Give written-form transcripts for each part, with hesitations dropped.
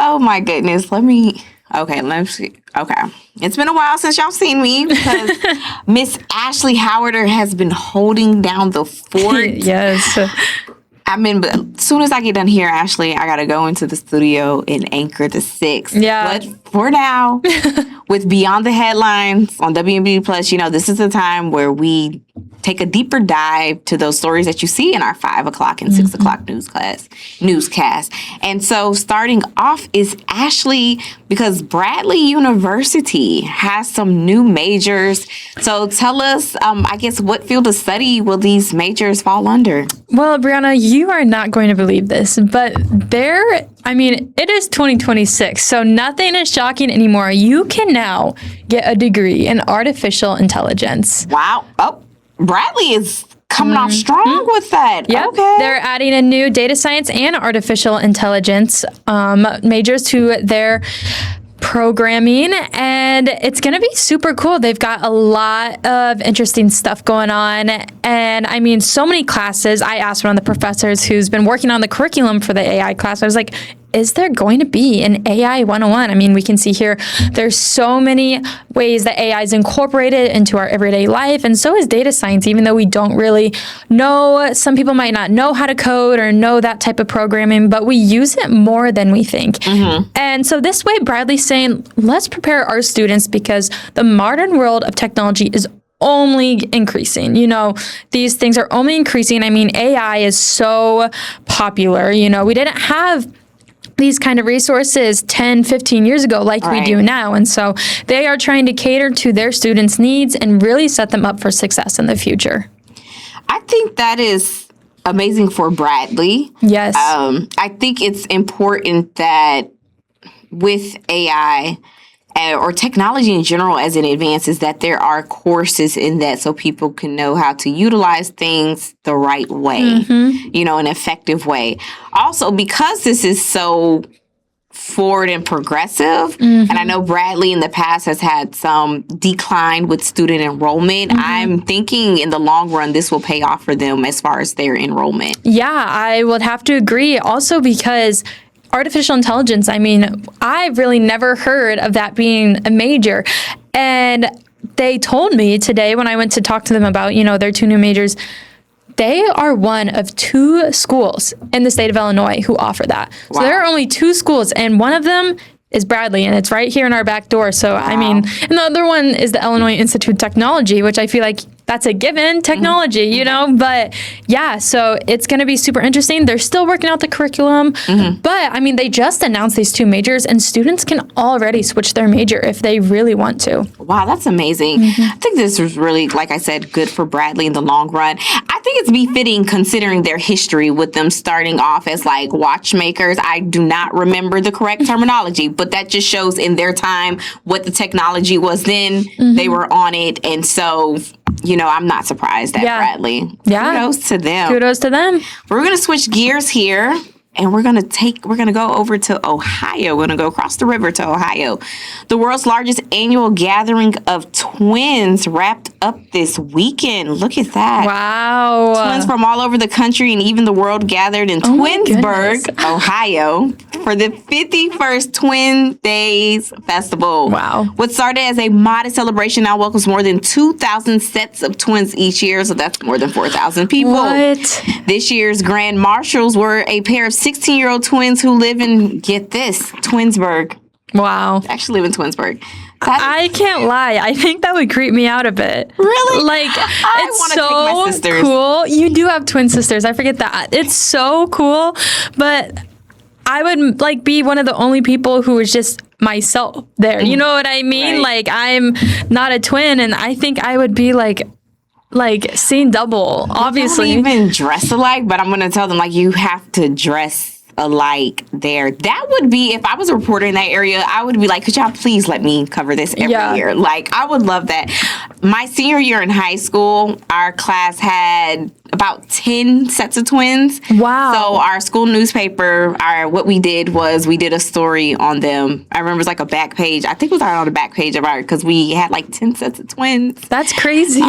Oh my goodness. Let's see. Okay. It's been a while since y'all seen me because Miss Ashley Howarder has been holding down the fort. Yes. But as soon as I get done here, Ashley, I got to go into the studio and anchor the 6. Yeah. But for now, with Beyond the Headlines on WMB Plus, this is the time where we take a deeper dive to those stories that you see in our 5 o'clock and 6 o'clock newscast. And so starting off is Ashley, because Bradley University has some new majors. So tell us, what field of study will these majors fall under? Well, Brianna, you are not going to believe this, but it is 2026, so nothing is shocking anymore. You can now get a degree in artificial intelligence. Wow. Oh, Bradley is coming off strong with that. Yep. Okay. They're adding a new data science and artificial intelligence majors to their programming, and it's going to be super cool. They've got a lot of interesting stuff going on, and so many classes. I asked one of the professors who's been working on the curriculum for the AI class, I was like, is there going to be an AI 101? We can see here there's so many ways that AI is incorporated into our everyday life, and so is data science, even though we don't really know. Some people might not know how to code or know that type of programming, but we use it more than we think. Mm-hmm. And so this way, Bradley's saying, let's prepare our students because the modern world of technology is only increasing. These things are only increasing. AI is so popular. We didn't have these kind of resources 10, 15 years ago like we do now. And so they are trying to cater to their students' needs and really set them up for success in the future. I think that is amazing for Bradley. Yes. I think it's important that with AI or technology in general as it advances, that there are courses in that so people can know how to utilize things the right way, an effective way. Also, because this is so forward and progressive, and I know Bradley in the past has had some decline with student enrollment, I'm thinking in the long run this will pay off for them as far as their enrollment. Yeah, I would have to agree. Also because artificial intelligence, I've really never heard of that being a major. And they told me today when I went to talk to them about, their 2 new majors, they are one of 2 schools in the state of Illinois who offer that. Wow. So there are only 2 schools, and one of them is Bradley, and it's right here in our back door. So, and the other one is the Illinois Institute of Technology, which I feel like that's a given technology, but yeah, so it's going to be super interesting. They're still working out the curriculum, but they just announced these 2 majors, and students can already switch their major if they really want to. Wow, that's amazing. I think this was really, like I said, good for Bradley in the long run. I think it's befitting considering their history with them starting off as like watchmakers. I do not remember the correct terminology, but that just shows in their time what the technology was then. They were on it, and so I'm not surprised at Bradley. Yeah. Kudos to them. Kudos to them. We're going to switch gears here, and we're going to go over to Ohio. We're going to go across the river to Ohio. The world's largest annual gathering of twins wrapped up this weekend. Look at that. Wow. Twins from all over the country and even the world gathered in Twinsburg, Ohio, for the 51st Twin Days Festival. Wow. What started as a modest celebration now welcomes more than 2,000 sets of twins each year, so that's more than 4,000 people. What? This year's grand marshals were a pair of 16-year-old twins who live in, get this, Twinsburg. Wow. Actually live in Twinsburg. I can't lie. I think that would creep me out a bit. Really? It's so cool. You do have twin sisters. I forget that. It's so cool. But I would be one of the only people who was just myself there. You know what I mean? Right. I'm not a twin, and I think I would be seeing double, obviously. Don't even dress alike, but I'm going to tell them you have to dress alike there. That would be, if I was a reporter in that area, I would be like, could y'all please let me cover this every year? I would love that. My senior year in high school, our class had about 10 sets of twins. Wow. So our school newspaper, what we did was we did a story on them. I remember it was like a back page. I think it was on the back page of because we had like 10 sets of twins. That's crazy.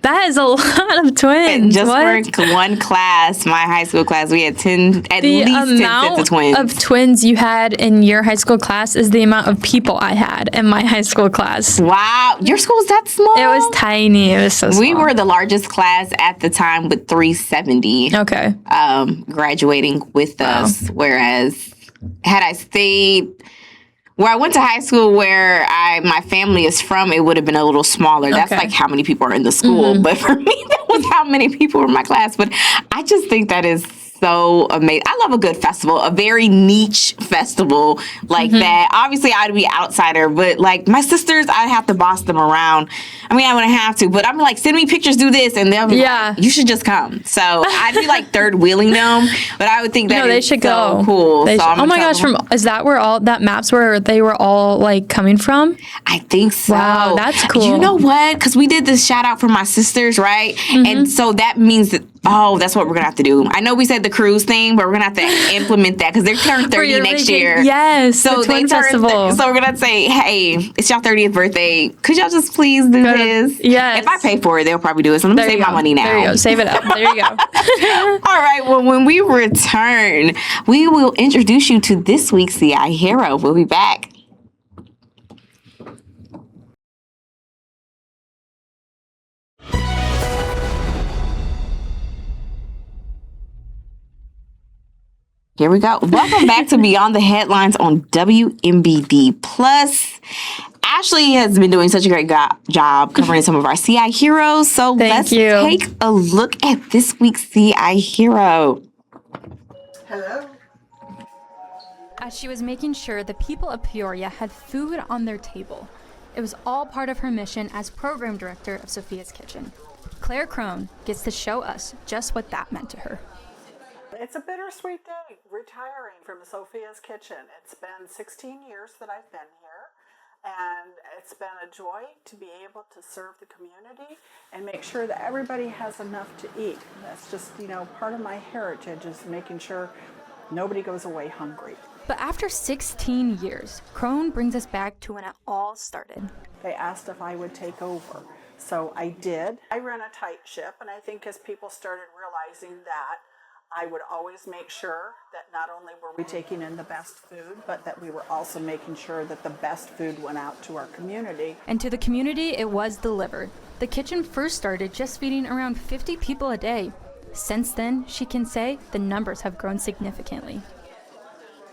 That is a lot of twins. Just what? for one class, my high school class, we had at least 10 sets of twins. The amount of twins you had in your high school class is the amount of people I had in my high school class. Wow. Your school's that small? It was tiny. It was so small. We were the largest class at the time with 370. Okay. Graduating with us. Whereas had I stayed where I went to high school, where my family is from, it would have been a little smaller. That's like how many people are in the school. But for me, that was how many people were in my class. But I just think that is so amazing. I love a good festival, a very niche festival like that. Obviously, I'd be outsider, but like my sisters, I'd have to boss them around. I mean, I wouldn't have to, but I'm like, send me pictures, do this, and they'll be like, you should just come. So I'd be like third wheeling them, but I would think that they should so go. Cool. So oh my gosh, is that where all that maps where they were all like coming from? I think so. Wow, that's cool. You know what? Because we did this shout out for my sisters, right? And so that means that that's what we're gonna have to do. I know we said the cruise thing, but we're gonna have to implement that because they're turning 30 next year. Yes, so the Twin Festival. So we're gonna say, hey, it's y'all 30th birthday. Could y'all just please do this? Yes. If I pay for it, they'll probably do it. So let me save my money now. There you go. Save it up. There you go. All right. Well, when we return, we will introduce you to this week's CI Hero. We'll be back. Here we go. Welcome back to Beyond the Headlines on WMBD Plus. Ashley has been doing such a great job covering some of our CI heroes. So let's take a look at this week's CI hero. Hello. As she was making sure the people of Peoria had food on their table. It was all part of her mission as program director of Sophia's Kitchen. Claire Crone gets to show us just what that meant to her. It's a bittersweet day retiring from Sophia's Kitchen. It's been 16 years that I've been here, and it's been a joy to be able to serve the community and make sure that everybody has enough to eat. That's just, part of my heritage is making sure nobody goes away hungry. But after 16 years, Crone brings us back to when it all started. They asked if I would take over, so I did. I ran a tight ship, and I think as people started realizing that, I would always make sure that not only were we taking in the best food, but that we were also making sure that the best food went out to our community. And to the community, it was delivered. The kitchen first started just feeding around 50 people a day. Since then, she can say the numbers have grown significantly.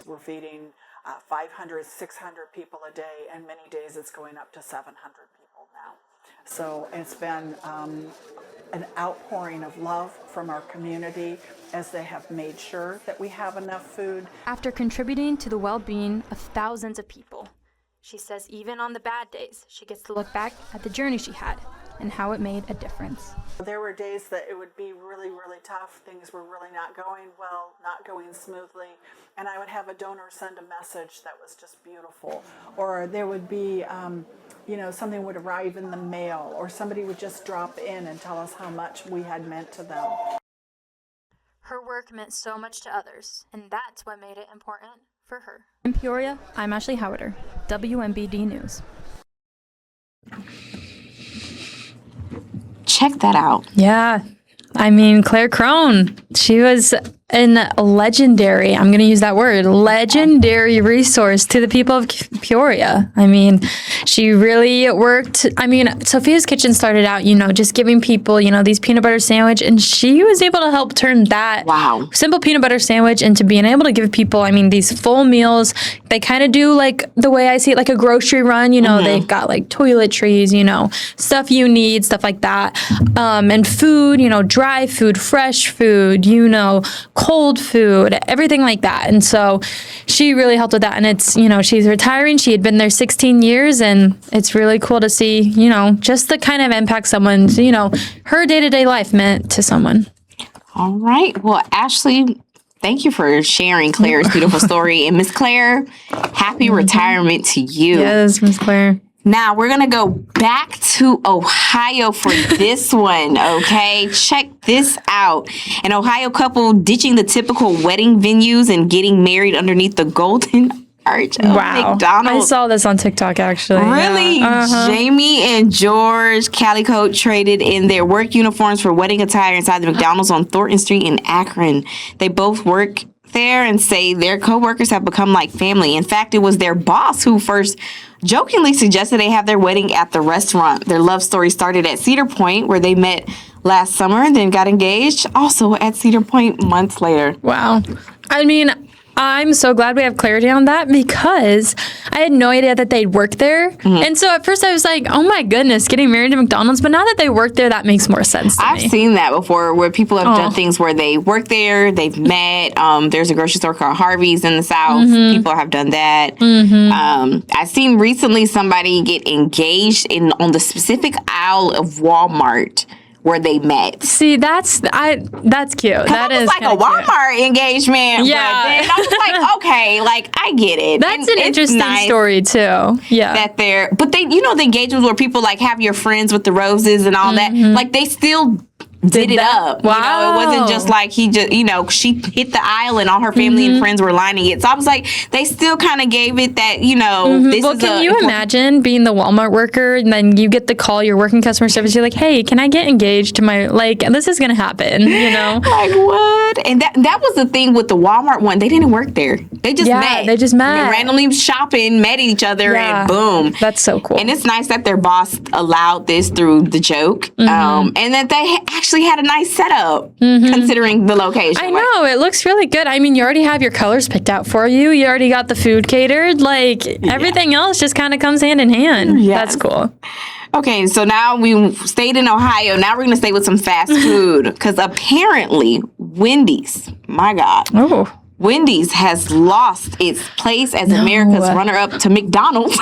We're feeding 500, 600 people a day, and many days it's going up to 700 people now. So it's been an outpouring of love from our community as they have made sure that we have enough food. After contributing to the well-being of thousands of people, she says even on the bad days, she gets to look back at the journey she had and how it made a difference. There were days that it would be really, really tough. Things were really not going well, not going smoothly. And I would have a donor send a message that was just beautiful. Or there would be, something would arrive in the mail, or somebody would just drop in and tell us how much we had meant to them. Her work meant so much to others, and that's what made it important for her. In Peoria, I'm Ashley Howarder, WMBD News. Check that out. Yeah. I mean, Claire Crone, she was a legendary, I'm going to use that word, legendary resource to the people of Peoria. I mean, she really worked. I mean, Sophia's Kitchen started out, just giving people, these peanut butter sandwich, and she was able to help turn that simple peanut butter sandwich into being able to give people, these full meals. They kind of do like the way I see it, like a grocery run, they've got like toiletries, stuff you need, stuff like that. And food, dry food, fresh food, cold food, everything like that. And so she really helped with that. And it's, she's retiring. She had been there 16 years, and it's really cool to see, just the kind of impact someone's, her day-to-day life meant to someone. All right. Well, Ashley, thank you for sharing Claire's beautiful story. And Miss Claire, happy retirement to you. Yes, Miss Claire. Now we're going to go back to Ohio for this one, okay? Check this out. An Ohio couple ditching the typical wedding venues and getting married underneath the golden arch of McDonald's. I saw this on TikTok, actually. Really? Yeah. Uh-huh. Jamie and George Calicote traded in their work uniforms for wedding attire inside the McDonald's on Thornton Street in Akron. They both work there and say their coworkers have become like family. In fact, it was their boss who first jokingly suggested they have their wedding at the restaurant. Their love story started at Cedar Point, where they met last summer and then got engaged, also at Cedar Point months later. Wow. I mean, I'm so glad we have clarity on that because I had no idea that they'd worked there. Mm-hmm. And so at first I was like, oh my goodness, getting married to McDonald's. But now that they work there, that makes more sense to I've me. seen that before where people have done things where they work there, they've met. There's a grocery store called Harvey's in the South. People have done that. I've seen recently somebody get engaged on the specific aisle of Walmart where they met. See, that's cute. That is like a kinda cute. Walmart engagement. Yeah. But then I was like, okay, like I get it. That's And an it's interesting nice story too. Yeah. that they're, but they, the engagements where people like have your friends with the roses and all that, like they still did it that? up. Wow. It wasn't just like he just, she hit the aisle and all her family and friends were lining it. So I was like, they still kind of gave it that, this Well, is can you imagine being the Walmart worker and then you get the call, you're working customer service, you're like, hey, can I get engaged to my, this is going to happen, Like what? And that was the thing with the Walmart one. They didn't work there. They just met. they just met. Randomly shopping, met each other, Yeah. and boom. That's so cool. And it's nice that their boss allowed this through the joke, and that they actually had a nice setup considering the location. I know, it looks really good. I mean, you already have your colors picked out for you. You already got the food catered. Everything else just kind of comes hand in hand. Yes. That's cool. Okay, so now we stayed in Ohio. Now we're going to stay with some fast food because apparently Wendy's, my God. Oh. Wendy's has lost its place as America's runner-up to McDonald's.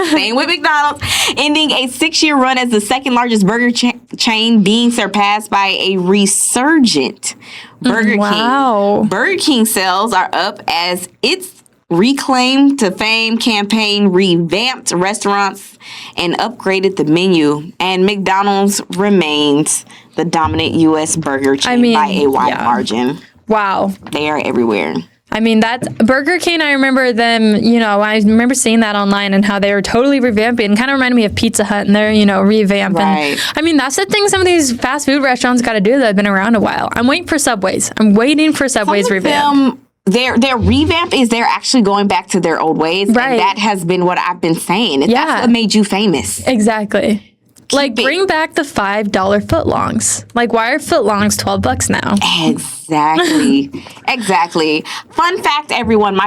Staying with McDonald's, ending a 6-year run as the second largest burger chain, being surpassed by a resurgent Burger Wow. King. Burger King sales are up as its Reclaim to Fame campaign revamped restaurants and upgraded the menu, and McDonald's remains the dominant U.S. burger chain by a wide margin. Wow. They are everywhere. I mean, that's Burger King. I remember them, I remember seeing that online and how they were totally revamping. Kind of reminded me of Pizza Hut and they're, revamping. Right. I mean, that's the thing some of these fast food restaurants got to do that have been around a while. I'm waiting for Subway's. Revamp. Their revamp is they're actually going back to their old ways. Right. And that has been what I've been saying. Yeah. That's what made you famous. Exactly. Keep it. Bring back the $5 footlongs. Why are footlongs $12 now? Exactly. Exactly. Fun fact, everyone, one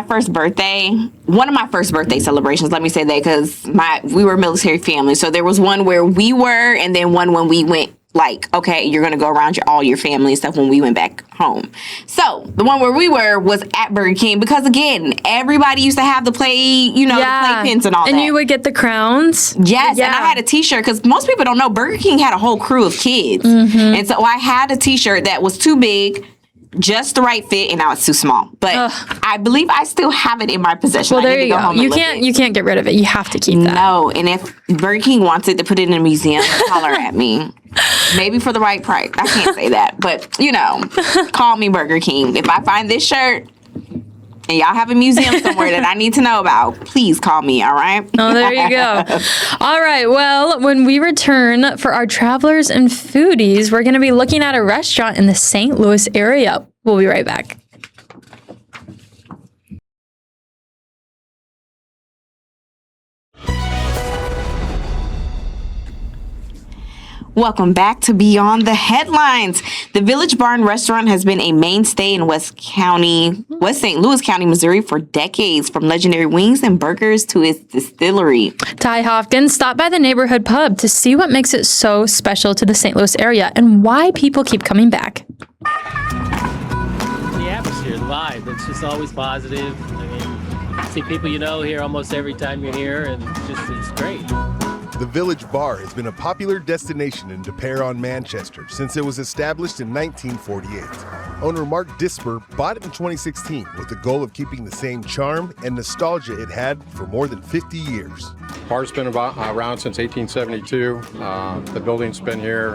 of my first birthday celebrations, let me say that, because we were a military family. So there was one where we were, and then one when we went, okay, you're going to go around all your family and stuff when we went back home. So the one where we were was at Burger King because, again, everybody used to have the the playpens and all that. And you would get the crowns. Yes, Yeah. and I had a t-shirt because most people don't know Burger King had a whole crew of kids. Mm-hmm. And so I had a t-shirt that was too big, just the right fit, and now it's too small. But I believe I still have it in my possession. Well, I there need to you go go. home and You look can't it. you can't get rid of it. You have to keep that. No, and if Burger King wants it to put it in a museum, holler at me. Maybe for the right price. I can't say that, but call me Burger King. If I find this shirt and y'all have a museum somewhere that I need to know about, please call me, all right? Oh, there you go. All right. Well, when we return for our travelers and foodies, we're going to be looking at a restaurant in the St. Louis area. We'll be right back. Welcome back to Beyond the Headlines. The Village Barn restaurant has been a mainstay in West St. Louis County, Missouri for decades, from legendary wings and burgers to its distillery. Ty Hopkins stopped by the neighborhood pub to see what makes it so special to the St. Louis area and why people keep coming back. The atmosphere, the vibe, it's just always positive. I mean, you see people here almost every time you're here, and it's great. The Village Bar has been a popular destination in De Pere on Manchester since it was established in 1948. Owner Mark Disper bought it in 2016 with the goal of keeping the same charm and nostalgia it had for more than 50 years. Bar's been around since 1872. The building's been here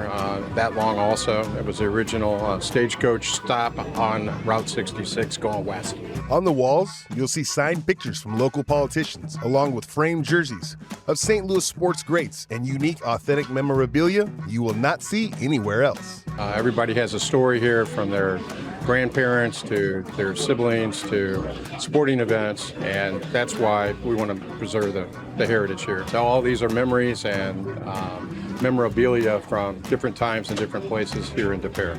that long also. It was the original stagecoach stop on Route 66 going west. On the walls, you'll see signed pictures from local politicians, along with framed jerseys of St. Louis sports greats and unique authentic memorabilia you will not see anywhere else. Everybody has a story here, from their grandparents to their siblings to sporting events, and that's why we want to preserve the heritage here. So all these are memories and memorabilia from different times and different places here in De Pere.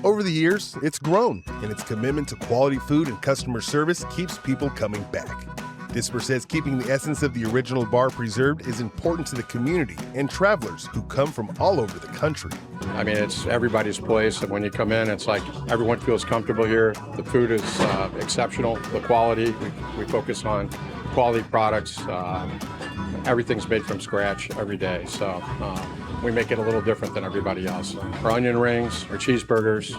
Over the years, it's grown, and its commitment to quality food and customer service keeps people coming back. Disper says keeping the essence of the original bar preserved is important to the community and travelers who come from all over the country. I mean, it's everybody's place, and when you come in, it's like everyone feels comfortable here. The food is exceptional, the quality. We focus on quality products. Everything's made from scratch every day, so we make it a little different than everybody else. Our onion rings, our cheeseburgers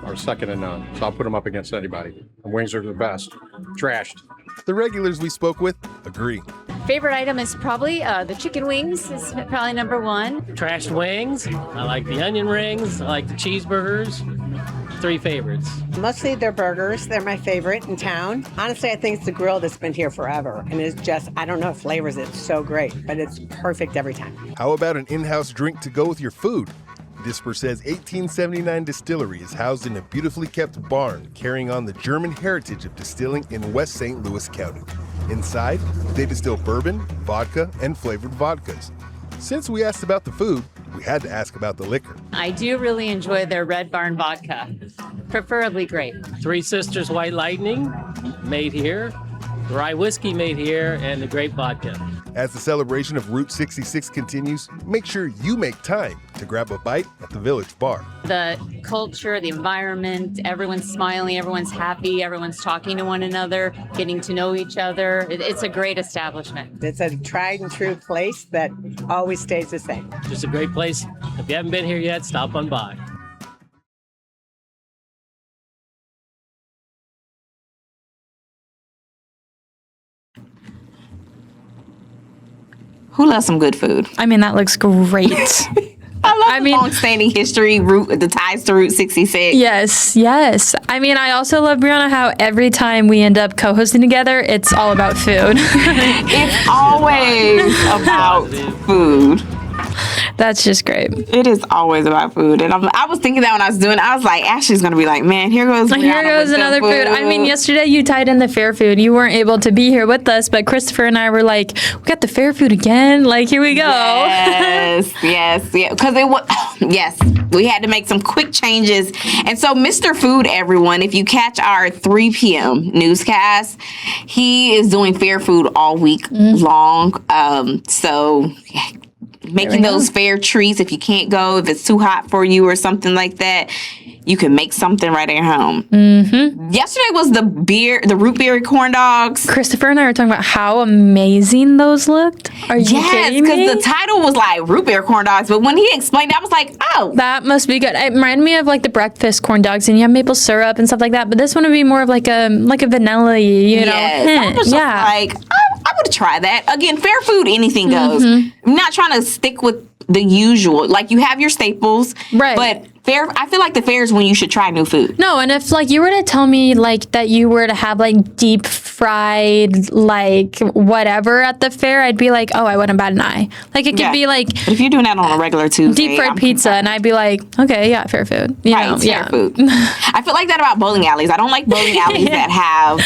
are second to none, so I'll put them up against anybody. The wings are the best. Trashed. The regulars we spoke with agree. Favorite item is probably the chicken wings is probably number one. Trashed wings. I like the onion rings. I like the cheeseburgers. 3 favorites. Mostly their burgers. They're my favorite in town. Honestly, I think it's the grill that's been here forever. And it's just, I don't know, it flavors it so great, but it's perfect every time. How about an in-house drink to go with your food? Disper says 1879 Distillery is housed in a beautifully kept barn carrying on the German heritage of distilling in West St. Louis County. Inside, they distill bourbon, vodka, and flavored vodkas. Since we asked about the food, we had to ask about the liquor. I do really enjoy their Red Barn vodka, preferably grape. Three Sisters White Lightning, made here. Rye whiskey, made here, and the grape vodka. As the celebration of Route 66 continues, make sure you make time to grab a bite at the Village Bar. The culture, the environment, everyone's smiling, everyone's happy, everyone's talking to one another, getting to know each other. It's a great establishment. It's a tried and true place that always stays the same. Just a great place. If you haven't been here yet, stop on by. Who loves some good food? I mean, that looks great. I love the long-standing history, the ties to Route 66. Yes. I mean, I also love, Brianna, how every time we end up co-hosting together, it's all about food. It's always about food. That's just great. It is always about food. And I was thinking that when I was doing it, I was like, Ashley's going to be like, man, here goes Another food. I mean, yesterday you tied in the fair food. You weren't able to be here with us, but Christopher and I were like, we got the fair food again. Like, here we go. Yes. Because yes, we had to make some quick changes. And so Mr. Food, everyone, if you catch our 3 p.m. newscast, he is doing fair food all week long. So making those fair treats, if you can't go, if it's too hot for you or something like that, you can make something right at home. Mm-hmm. Yesterday was the root beer corn dogs. Christopher and I were talking about how amazing those looked. Are you kidding me? Because the title was like root beer corn dogs, but when he explained it, I was like, oh. That must be good. It reminded me of like the breakfast corn dogs, and you have maple syrup and stuff like that, but this one would be more of like a vanilla-y, you know, hint. I was just like, I would try that. Again, fair food, anything goes. I'm not trying to stick with the usual. Like, you have your staples. Right. But fair, I feel like the fair is when you should try new food. No, and if like you were to tell me like that you were to have like deep fried like whatever at the fair, I'd be like, oh, I wouldn't bat an eye. Like it could be like, but if you're doing that on a regular Tuesday, deep fried pizza, and I'd be like, okay, yeah, fair food. You know, fair food. I feel like that about bowling alleys. I don't like bowling alleys that have.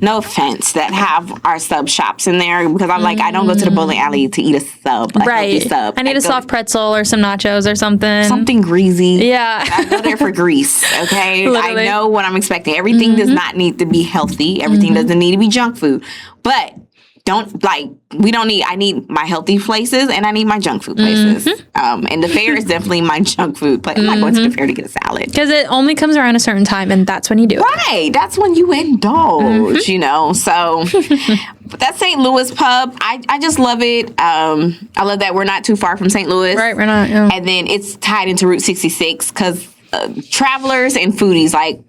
No offense, that have our sub shops in there, because I'm like, I don't go to the bowling alley to eat a sub. Right. Sub. I need a soft pretzel or some nachos or something. Something greasy. Yeah. I go there for grease, okay? Literally. I know what I'm expecting. Everything does not need to be healthy. Everything doesn't need to be junk food. But I need my healthy places and I need my junk food places. And the fair is definitely my junk food place. I'm not going to the fair to get a salad. Because it only comes around a certain time, and that's when you do it. Right. That's when you indulge, you know. So, but that St. Louis pub, I just love it. I love that we're not too far from St. Louis. Right, we're not. Yeah. And then it's tied into Route 66 because travelers and foodies. Like,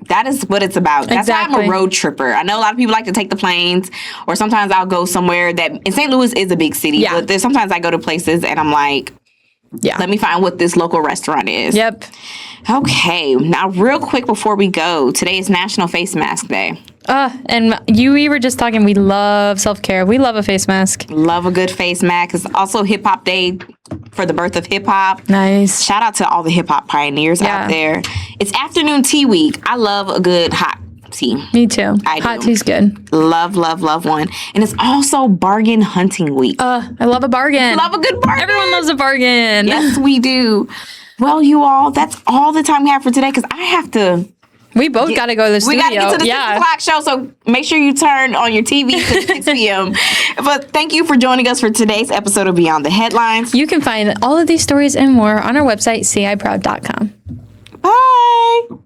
that is what it's about. That's why I'm Exactly. a road tripper. I know a lot of people like to take the planes, or sometimes I'll go somewhere that, and St. Louis is a big city, Yeah. but there's sometimes I go to places and I'm like, Yeah. let me find what this local restaurant is. Yep. Okay, now real quick before we go, today is National Face Mask Day. And we were just talking, we love self-care. We love a face mask. Love a good face mask. It's also Hip Hop Day for the birth of hip hop. Nice. Shout out to all the hip hop pioneers Yeah. out there. It's afternoon tea week. I love a good hot tea. Me too. I Hot do. tea's good. Love one. And it's also bargain hunting week. I love a bargain. Love a good bargain. Everyone loves a bargain. Yes, we do. Well, you all, that's all the time we have for today because I have to. We both got to go to the We studio. got to get to the 6 yeah. o'clock show, so make sure you turn on your TV to 6 p.m. But thank you for joining us for today's episode of Beyond the Headlines. You can find all of these stories and more on our website, ciproud.com. Bye.